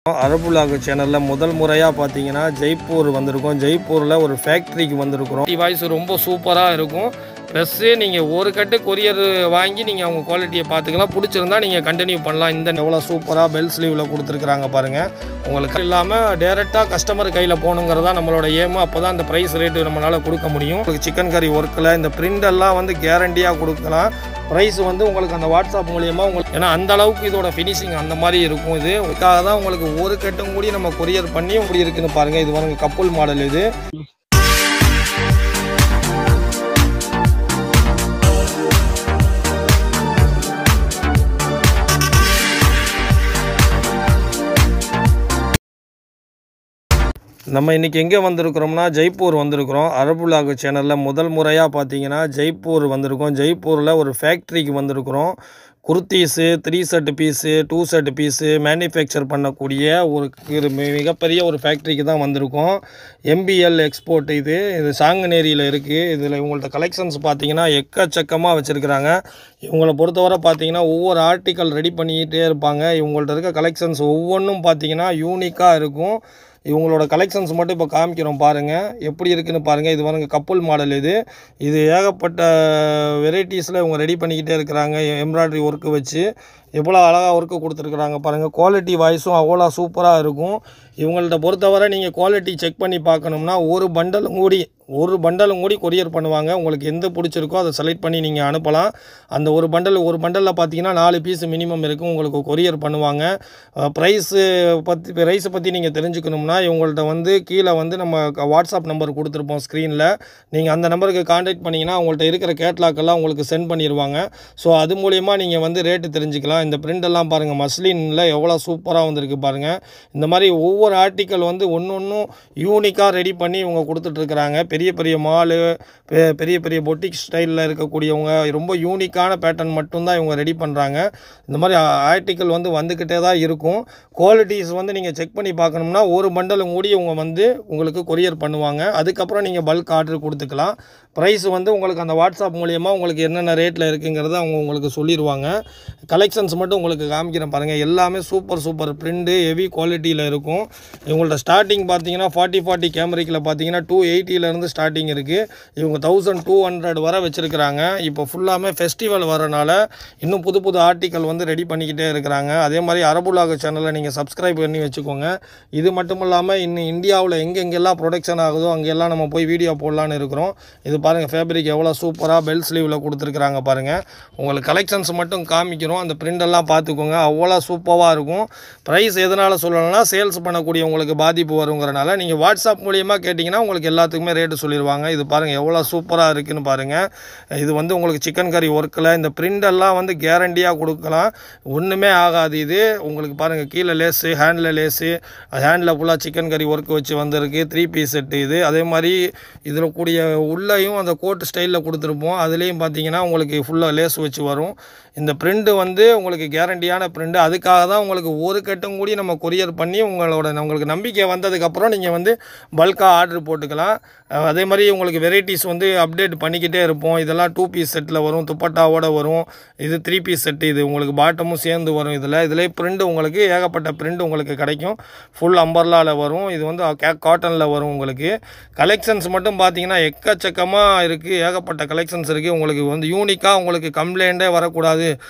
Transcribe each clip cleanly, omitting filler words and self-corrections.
அரபுலாகு சேனல்ல முதல் முறையா பாத்தீங்கன்னா ஜெய்ப்பூர் வந்திருக்கோம். ஜெய்ப்பூர்ல ஒரு ஃபேக்டரிக்கு வந்திருக்கிறோம். டிவைஸ் ரொம்ப சூப்பரா இருக்கும். ப்ளஸ் நீங்க ஒரு கட்டு கொரியர் வாங்கி நீங்க அவங்க குவாலிட்டியை பார்த்துக்கலாம். பிடிச்சிருந்தா நீங்க கண்டினியூ பண்ணலாம். இந்த எவ்வளோ சூப்பரா பெல் ஸ்லீவ்ல கொடுத்துருக்காங்க பாருங்க. உங்களுக்கு இல்லாம டைரக்டா கஸ்டமர் கையில போகணுங்கிறதா நம்மளோட ஏம். அப்போதான் அந்த பிரைஸ் ரேட்டு நம்மளால கொடுக்க முடியும். உங்களுக்கு சிக்கன் கறி ஒர்க்கில் இந்த பிரிண்ட் எல்லாம் வந்து கேரண்டியா கொடுக்கலாம். ப்ரைஸ் வந்து உங்களுக்கு அந்த வாட்ஸ்அப் மூலியமாக உங்களுக்கு ஏன்னா அந்த அளவுக்கு இதோட ஃபினிஷிங் அந்த மாதிரி இருக்கும். இது அதுக்காக தான் உங்களுக்கு ஒரு கட்டும் கூடி நம்ம கொரியர் பண்ணி இப்படி இருக்குன்னு பாருங்கள். இது வந்து கப்புள் மாடல். இது நம்ம இன்றைக்கி எங்கே வந்திருக்கிறோம்னா ஜெய்ப்பூர் வந்திருக்கிறோம். அரபுலாகு சேனலில் முதல் முறையாக பார்த்தீங்கன்னா ஜெய்ப்பூர் வந்திருக்கோம். ஜெய்ப்பூரில் ஒரு ஃபேக்ட்ரிக்கு வந்திருக்கிறோம். Kurtis 3 set piece 2 set piece manufacture பண்ணக்கூடிய ஒரு மிகப்பெரிய ஒரு ஃபேக்ட்ரிக்கு தான் வந்திருக்கோம். MBL export. இது சாங்கனேரியில் இருக்குது. இதில் இவங்கள்ட்ட கலெக்ஷன்ஸ் பார்த்தீங்கன்னா எக்கச்சக்கமாக வச்சுருக்கிறாங்க. இவங்களை பொறுத்தவரை பார்த்தீங்கன்னா ஒவ்வொரு ஆர்டிக்கல் ரெடி பண்ணிக்கிட்டே இருப்பாங்க. இவங்கள்ட்ட இருக்க கலெக்ஷன்ஸ் ஒவ்வொன்றும் பார்த்தீங்கன்னா யூனிக்காக இருக்கும். இவங்களோட கலெக்ஷன்ஸ் மட்டும் இப்போ காமிக்கிறோம் பாருங்கள், எப்படி இருக்குன்னு பாருங்கள். இது பாருங்கள் கப்புள் மாடல். இது ஏகப்பட்ட வெரைட்டிஸில் இவங்க ரெடி பண்ணிக்கிட்டே இருக்கிறாங்க. எம்ப்ராய்டரி ஒர்க்கு வச்சு எவ்வளோ அழகாக ஒர்க்கு கொடுத்துருக்குறாங்க பாருங்கள். குவாலிட்டி வாய்ஸும் அவ்வளோ சூப்பராக இருக்கும். இவங்கள்ட்ட பொறுத்தவரை நீங்கள் குவாலிட்டி செக் பண்ணி பார்க்கணும்னா ஒரு பண்டலும் கூடி கொரியர் பண்ணுவாங்க. உங்களுக்கு எந்த பிடிச்சிருக்கோ அதை செலக்ட் பண்ணி நீங்கள் அனுப்பலாம். அந்த ஒரு பண்டலில் பார்த்தீங்கன்னா 4 பீஸ் மினிமம் இருக்கும். உங்களுக்கு கொரியர் பண்ணுவாங்க. ப்ரைஸை பற்றி நீங்கள் தெரிஞ்சுக்கணும்னா இவங்கள்ட்ட வந்து கீழே வந்து நம்ம வாட்ஸ்அப் நம்பர் கொடுத்துருப்போம் ஸ்க்ரீனில். நீங்கள் அந்த நம்பருக்கு கான்டாக்ட் பண்ணிங்கன்னா அவங்கள்ட்ட இருக்கிற கேட்லாக்கெல்லாம் உங்களுக்கு சென்ட் பண்ணிடுவாங்க. ஸோ அது மூலிமா நீங்கள் வந்து ரேட்டு தெரிஞ்சுக்கலாம். இந்த பிரிண்ட் எல்லாம் பாருங்கள், மஸ்லினில் எவ்வளோ சூப்பராக வந்திருக்கு பாருங்கள். இந்த மாதிரி ஒவ்வொரு ஆர்டிக்கல் வந்து ஒன்றும் யூனிக்காக ரெடி பண்ணி இவங்க கொடுத்துட்ருக்குறாங்க. பெரிய பெரிய மாலு, பெரிய பெரிய பொட்டிக் ஸ்டைலில் இருக்கக்கூடியவங்க ரொம்ப யூனிக்கான பேட்டர்ன் மட்டும்தான் இவங்க ரெடி பண்ணுறாங்க. இந்த மாதிரி ஆர்டிக்கல் வந்து வந்துக்கிட்டே தான் இருக்கும். குவாலிட்டிஸ் வந்து நீங்கள் செக் பண்ணி பார்க்கணும்னா ஒரு பண்டலும் கூடி இவங்க வந்து உங்களுக்கு கொரியர் பண்ணுவாங்க. அதுக்கப்புறம் நீங்கள் பல்க் ஆர்டர் கொடுத்துக்கலாம். ப்ரைஸ் வந்து உங்களுக்கு அந்த வாட்ஸ்அப் மூலியமாக உங்களுக்கு என்னென்ன ரேட்டில் இருக்குங்கிறத அவங்க உங்களுக்கு சொல்லிடுவாங்க. கலெக்ஷன்ஸ் மட்டும் உங்களுக்கு காமிக்கிறேன் பாருங்கள். எல்லாமே சூப்பர் பிரிண்டு ஹெவி குவாலிட்டியில் இருக்கும். இவங்கள்ட்ட ஸ்டார்டிங் பார்த்தீங்கன்னா 40 கேமரிக்கில் பார்த்தீங்கன்னா 280 ஸ்டார்டிங் இருக்குது. இவங்க 1200 வரை வச்சுருக்கிறாங்க. இப்போ ஃபுல்லாமே ஃபெஸ்டிவல் வரனால இன்னும் புது ஆர்டிக்கல் வந்து ரெடி பண்ணிக்கிட்டே இருக்கிறாங்க. அதே மாதிரி அரபுலாகு சேனலை நீங்கள் சப்ஸ்கிரைப் பண்ணி வச்சுக்கோங்க. இது மட்டும் இல்லாமல் இன்னும் இந்தியாவில் எங்கெங்கெல்லாம் ப்ரொடக்ஷன் ஆகுதோ அங்கெல்லாம் நம்ம போய் வீடியோ போடலான்னு இருக்கிறோம். இது பாருங்கள் ஃபேப்ரிக் எவ்வளோ சூப்பராக பெல் ஸ்லீவில் கொடுத்துருக்குறாங்க பாருங்கள். உங்களுக்கு கலெக்ஷன்ஸ் மட்டும் காமிக்கிறோம். அந்த பிரிண்டெல்லாம் பார்த்துக்கோங்க, அவ்வளோ சூப்பராக இருக்கும். ப்ரைஸ் எதனால் சொல்லணும்னா சேல்ஸ் பண்ணக்கூடியவங்களுக்கு பாதிப்பு வருங்கிறனால நீங்கள் வாட்ஸ்அப் மூலியமாக கேட்டிங்கன்னா உங்களுக்கு எல்லாத்துக்குமே ரேட்டு சொல்லிடுவாங்க. இது பாருங்கள் எவ்வளோ சூப்பராக இருக்குதுன்னு பாருங்கள். இது வந்து உங்களுக்கு சிக்கன் கறி ஒர்க்கில் இந்த பிரிண்டெல்லாம் வந்து கேரண்டியாக கொடுக்கலாம். ஒன்றுமே ஆகாது. இது உங்களுக்கு பாருங்கள் கீழே லேஸு, ஹேண்டில் லேஸு, ஹேண்டில் ஃபுல்லாக சிக்கன் கறி ஒர்க் வச்சு வந்திருக்கு. 3 பீஸ் செட்டு. இது அதே மாதிரி இதில் கூடிய உள்ளேயும் அந்த கோட் ஸ்டைலில் கொடுத்துருப்போம். அதுலேயும் பார்த்தீங்கன்னா உங்களுக்கு ஃபுல்லாக லேஸ் வச்சு வரும். இந்த பிரிண்டு வந்து உங்களுக்கு கேரண்டியான பிரிண்டு. அதுக்காக தான் உங்களுக்கு ஒரு கட்டும் கூடி நம்ம கொரியர் பண்ணி உங்களுக்கு நம்பிக்கை வந்ததுக்கப்புறம் நீங்கள் வந்து பல்காக ஆர்டர் போட்டுக்கலாம். அதே மாதிரி உங்களுக்கு வெரைட்டிஸ் வந்து அப்டேட் பண்ணிக்கிட்டே இருப்போம். இதெல்லாம் 2 பீஸ் செட்டில் வரும், துப்பட்டாவோடு வரும். இது 3 பீஸ் செட்டு. இது உங்களுக்கு பாட்டமும் சேர்ந்து வரும். இதில் பிரிண்டு உங்களுக்கு ஏகப்பட்ட பிரிண்டு உங்களுக்கு கிடைக்கும். ஃபுல் அம்பர்லாவில் வரும். இது வந்து காட்டனில் வரும். உங்களுக்கு கலெக்ஷன்ஸ் மட்டும் பார்த்தீங்கன்னா எக்கச்சக்கமாக இருக்குது. ஏகப்பட்ட கலெக்ஷன்ஸ் இருக்குது. உங்களுக்கு வந்து யூனிக்காக உங்களுக்கு கம்ப்ளைண்ட்டே வரக்கூடாது,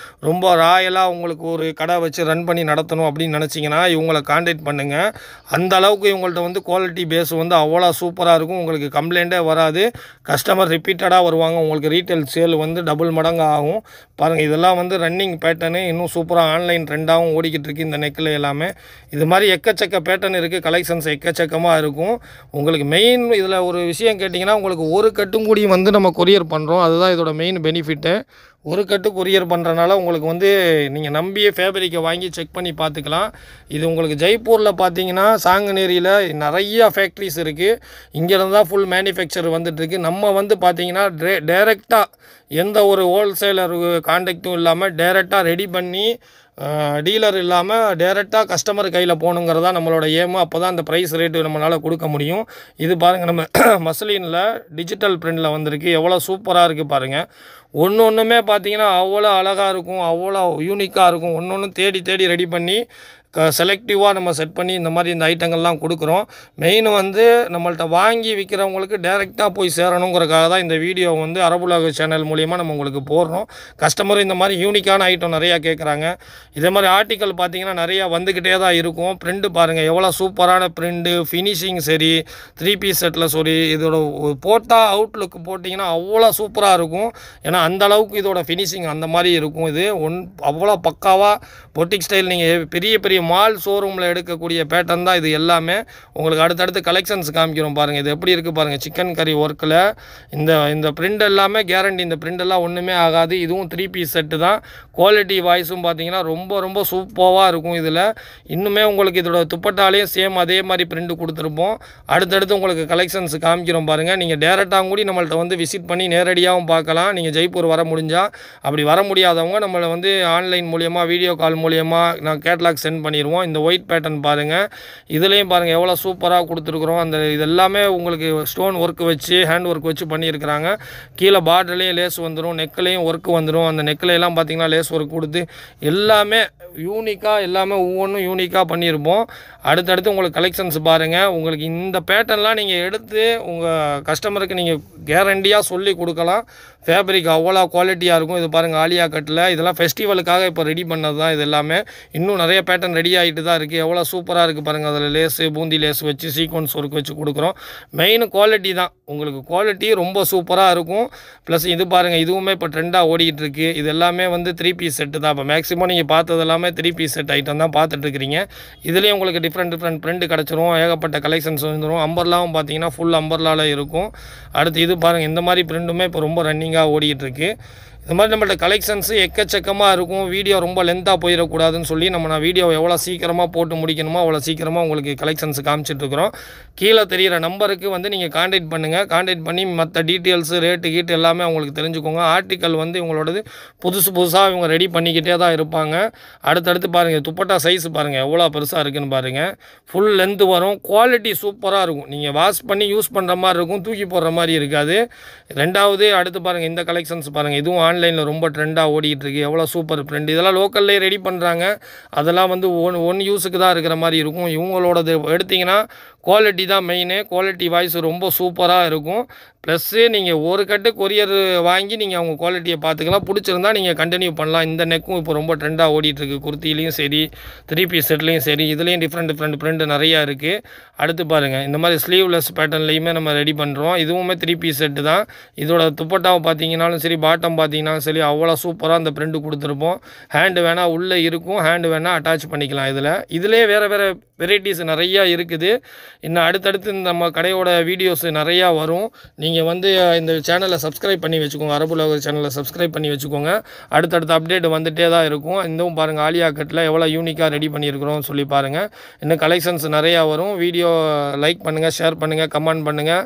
ரொம்ப ராயலாக உங்களுக்கு ஒரு கடை வச்சு ரன் பண்ணி நடத்தணும் அப்படின்னு நினச்சிங்கன்னா இவங்களை கான்டாக்ட் பண்ணுங்கள். அந்த அளவுக்கு இவங்கள்ட்ட வந்து குவாலிட்டி பேஸ் வந்து அவ்வளோ சூப்பராக இருக்கும். உங்களுக்கு கம்ப்ளைண்ட்டே வராது. கஸ்டமர் ரிப்பீட்டடாக வருவாங்க. உங்களுக்கு ரீட்டைல் சேல் வந்து டபுள் மடங்கு ஆகும். பாருங்கள் இதெல்லாம் வந்து ரன்னிங் பேட்டர்னு இன்னும் சூப்பராக ஆன்லைன் ட்ரெண்டாகவும் ஓடிக்கிட்டு இருக்குது. இந்த நெக்கில் எல்லாமே இது மாதிரி எக்கச்சக்க பேட்டர்ன் இருக்குது. கலெக்ஷன்ஸ் எக்கச்சக்கமாக இருக்கும். உங்களுக்கு மெயின் இதில் ஒரு விஷயம் கேட்டிங்கன்னா உங்களுக்கு ஒரு கட்டும் கூடி வந்து நம்ம கொரியர் பண்ணுறோம். அதுதான் இதோட மெயின் பெனிஃபிட்டு. ஒரு கட்டு கொரியர் பண்ணுறனால உங்களுக்கு வந்து நீங்கள் நம்பியே ஃபேப்ரிக்கை வாங்கி செக் பண்ணி பார்த்துக்கலாம். இது உங்களுக்கு ஜெய்ப்பூரில் பார்த்தீங்கன்னா சாங்கனேரியில் நிறையா ஃபேக்ட்ரிஸ் இருக்குது. இங்கேருந்து தான் ஃபுல் மேனுஃபேக்சர் வந்துட்டுருக்கு. நம்ம வந்து பார்த்தீங்கன்னா டைரெக்டாக எந்த ஒரு ஹோல்சேலர் கான்டாக்டும் இல்லாமல் டைரெக்டாக ரெடி பண்ணி டீலர் இல்லாமல் டைரெக்டாக கஸ்டமர் கையில் போகணுங்கிறதா நம்மளோட ஏம். அப்போ தான் அந்த ப்ரைஸ் ரேட்டு நம்மளால் கொடுக்க முடியும். இது பாருங்கள் நம்ம மஸ்லினில் டிஜிட்டல் பிரிண்டில் வந்திருக்கு. எவ்வளோ சூப்பராக இருக்குது பாருங்கள். ஒன்றுமே பார்த்தீங்கன்னா அவ்வளோ அழகாக இருக்கும், அவ்வளோ யூனிக்காக இருக்கும். ஒன்று தேடி ரெடி பண்ணி செலக்டிவாக நம்ம செட் பண்ணி இந்த மாதிரி இந்த ஐட்டங்கள்லாம் கொடுக்குறோம். மெயின் வந்து நம்மள்ட்ட வாங்கி விற்கிறவங்களுக்கு டைரெக்டாக போய் சேரணுங்கிறதுக்காக தான் இந்த வீடியோ வந்து அரபுலக சேனல் மூலிமா நம்ம உங்களுக்கு போடுறோம். கஸ்டமர் இந்த மாதிரி யூனிக்கான ஐட்டம் நிறையா கேட்குறாங்க. இதே மாதிரி ஆர்டிக்கல் பார்த்தீங்கன்னா நிறையா வந்துக்கிட்டே தான் இருக்கும். பிரிண்ட் பாருங்கள் எவ்வளோ சூப்பரான பிரிண்ட்டு, ஃபினிஷிங் சரி, 3 பீஸ் செட்டில் சரி, இதோட போட்டால் அவுட்லுக் போட்டிங்கன்னா அவ்வளோ சூப்பராக இருக்கும். ஏன்னா அந்த அளவுக்கு இதோட ஃபினிஷிங் அந்த மாதிரி இருக்கும். இது அவ்வளோ பக்காவாக பொட்டிக் ஸ்டைல் நீங்கள் பெரிய பெரிய மால் ஷோரூமில் எடுக்கக்கூடிய பேட்டர்ன் தான் இது எல்லாமே. உங்களுக்கு அடுத்தடுத்து கலெக்ஷன்ஸ் காமிக்கிறோம் பாருங்கள். இது எப்படி இருக்குது பாருங்கள். சிக்கன் கறி ஒர்க்கில் இந்த பிரிண்ட் எல்லாமே கேரண்டி. இந்த பிரிண்ட் எல்லாம் ஒன்றுமே ஆகாது. இதுவும் 3 பீஸ் செட்டு தான். குவாலிட்டி வாய்ஸும் பார்த்தீங்கன்னா ரொம்ப ரொம்ப சூப்பராக இருக்கும். இதில் இன்னுமே உங்களுக்கு இதோட துப்பட்டாலேயும் சேம் அதே மாதிரி பிரிண்ட் கொடுத்துருப்போம். அடுத்தடுத்து உங்களுக்கு கலெக்ஷன்ஸ் காமிக்கிறோம் பாருங்கள். நீங்கள் டேரெக்டாக கூட நம்மள்ட்ட வந்து விசிட் பண்ணி நேரடியாகவும் பார்க்கலாம். நீங்கள் ஜெய்ப்பூர் வர முடிஞ்சால். அப்படி வர முடியாதவங்க நம்மளை வந்து ஆன்லைன் மூலிமா வீடியோ கால் மூலிமா நான் கேட்லாக் சென்ட் பண்ணிடுவோம். இந்த ஒயிட் பேட்டர்ன் பாருங்கள். இதுலேயும் பாருங்கள் எவ்வளோ சூப்பராக கொடுத்துருக்குறோம். இது எல்லாமே உங்களுக்கு ஸ்டோன் ஒர்க் வச்சு ஹேண்ட் ஒர்க் வச்சு பண்ணியிருக்கிறாங்க. கீழே பார்டர்லேயும் லேஸ் வந்துடும், நெக்லையும் ஒர்க் வந்துடும். அந்த நெக்லையெல்லாம் பார்த்தீங்கன்னா லேஸ் ஒர்க் கொடுத்து எல்லாமே யூனிக்காக, எல்லாமே ஒவ்வொன்றும் யூனிக்காக பண்ணியிருப்போம். அடுத்தடுத்து உங்களுக்கு கலெக்ஷன்ஸ் பாருங்கள். உங்களுக்கு இந்த பேட்டர்ன்லாம் நீங்கள் எடுத்து உங்கள் கஸ்டமருக்கு நீங்கள் கேரண்டியாக சொல்லி கொடுக்கலாம். ஃபேப்ரிக் அவ்வளோ குவாலிட்டியாக இருக்கும். இது பாருங்கள் ஆலியா கட்டில். இதெல்லாம் ஃபெஸ்டிவலுக்காக இப்போ ரெடி பண்ணது தான். இது எல்லாமே இன்னும் நிறைய பேட்டர்ன் ரெடி ஆகிட்டு தான் இருக்குது. எவ்வளோ சூப்பராக இருக்குது பாருங்கள். அதில் லேஸு, பூந்தி லேஸ் வச்சு சீக்வன்ஸ் ஒர்க் வச்சு கொடுக்குறோம். மெயின் குவாலிட்டி தான். உங்களுக்கு குவாலிட்டி ரொம்ப சூப்பராக இருக்கும். ப்ளஸ் இது பாருங்கள், இதுவுமே இப்போ ட்ரெண்டாக ஓடிக்கிட்டு இருக்குது. இது எல்லாமே வந்து 3 பீஸ் செட்டு தான். இப்போ மேக்ஸிமம் நீங்கள் பார்த்தது எல்லாமே 3 பீஸ் செட் ஐட்டம் தான் பார்த்துட்ருக்கிறீங்க. இதுலேயும் உங்களுக்கு டிஃப்ரெண்ட் பிரிண்ட் கிடச்சிரும். ஏகப்பட்ட கலெக்ஷன்ஸ் வந்துடும். அம்பர்லாவும் பார்த்தீங்கன்னா ஃபுல் அம்பர்லாவில் இருக்கும். அடுத்து இது பாருங்கள், இந்த மாதிரி பிரிண்ட்டுமே இப்போ ரொம்ப ரன்னிங்காக ஓடிக்கிட்டு இருக்குது. இந்த மாதிரி நம்மள்ட்ட கலெக்ஷன்ஸு எக்கச்சக்கமாக இருக்கும். வீடியோ ரொம்ப லென்த்தாக போயிடக்கூடாதுன்னு சொல்லி நான் வீடியோ எவ்வளோ சீக்கிரமாக போட்டு முடிக்கணுமோ அவ்வளோ சீக்கிரமாக உங்களுக்கு கலெக்ஷன்ஸ் காமிச்சிட்ருக்குறோம். கீழே தெரிகிற நம்பருக்கு வந்து நீங்கள் கான்டாக்ட் பண்ணுங்கள். கான்டாக்ட் பண்ணி மற்ற டீட்டெயில்ஸு, ரேட்டு கீட்டு எல்லாமே உங்களுக்கு தெரிஞ்சுக்கோங்க. ஆர்டிக்கல் வந்து இவங்களோடது புதுசாக இவங்க ரெடி பண்ணிக்கிட்டே தான் இருப்பாங்க. அடுத்தடுத்து பாருங்கள், துப்பட்டா சைஸ் பாருங்கள் எவ்வளோ பெருசாக இருக்குதுன்னு பாருங்கள். ஃபுல் லென்த்து வரும். குவாலிட்டி சூப்பராக இருக்கும். நீங்கள் வாஷ் பண்ணி யூஸ் பண்ணுற மாதிரி இருக்கும், தூக்கி போடுற மாதிரி இருக்காது. ரெண்டாவது அடுத்து பாருங்கள், இந்த கலெக்ஷன்ஸ் பாருங்கள். இதுவும் ஆன்லைனில் ரொம்ப ட்ரெண்டாக ஓடிக்கிட்டு இருக்குது. எவ்வளோ சூப்பர் பிரிண்ட். இதெல்லாம் லோக்கல்லே ரெடி பண்ணுறாங்க. அதெல்லாம் வந்து ஒன் யூஸுக்கு தான் இருக்கிற மாதிரி இருக்கும். இவங்களோடது எடுத்திங்கன்னா குவாலிட்டி தான் மெயினு. குவாலிட்டி வாய்ஸ் ரொம்ப சூப்பராக இருக்கும். ப்ளஸ்ஸு நீங்கள் ஒரு கட்டு கொரியர் வாங்கி நீங்கள் அவங்க குவாலிட்டியை பார்த்துக்கலாம். பிடிச்சிருந்தா நீங்கள் கண்டினியூ பண்ணலாம். இந்த நெக்கும் இப்போ ரொம்ப ட்ரெண்டாக ஓடிட்டுருக்கு. குர்த்திலையும் சரி, 3 பீஸ் செட்லேயும் சரி, இதுலேயும் டிஃப்ரெண்ட் பிரிண்ட் நிறையா இருக்குது. அடுத்து பாருங்கள், இந்த மாதிரி ஸ்லீவ்லெஸ் பேட்டர்ன்லேயுமே நம்ம ரெடி பண்ணுறோம். இதுவுமே 3 பீஸ் செட்டு தான். இதோட துப்பட்டாவை பார்த்தீங்கன்னாலும் சரி, பாட்டம் பார்த்தீங்கன்னாலும் சரி, அவ்வளோ சூப்பராக அந்த பிரிண்ட் கொடுத்துருப்போம். ஹேண்டு வேணால் உள்ளே இருக்கும், ஹேண்டு வேணால் அட்டாச் பண்ணிக்கலாம். இதுலேயே வேறு வெரைட்டிஸ் நிறையா இருக்குது. இன்னும் அடுத்தடுத்து நம்ம கடையோட வீடியோஸ் நிறையா வரும். நீங்கள் வந்து இந்த சேனலை சப்ஸ்கிரைப் பண்ணி வச்சுக்கோங்க. அரபுலக சேனலை சப்ஸ்கிரைப் பண்ணி வச்சுக்கோங்க. அடுத்தடுத்த அப்டேட் வந்துகிட்டே தான் இருக்கும். இதுவும் பாருங்கள், ஆலியா கட்டில் எவ்வளோ யூனிக்காக ரெடி பண்ணியிருக்கிறோம் சொல்லி பாருங்கள். இன்னும் கலெக்ஷன்ஸ் நிறையா வரும். வீடியோ லைக் பண்ணுங்கள், ஷேர் பண்ணுங்கள், கமெண்ட் பண்ணுங்கள்.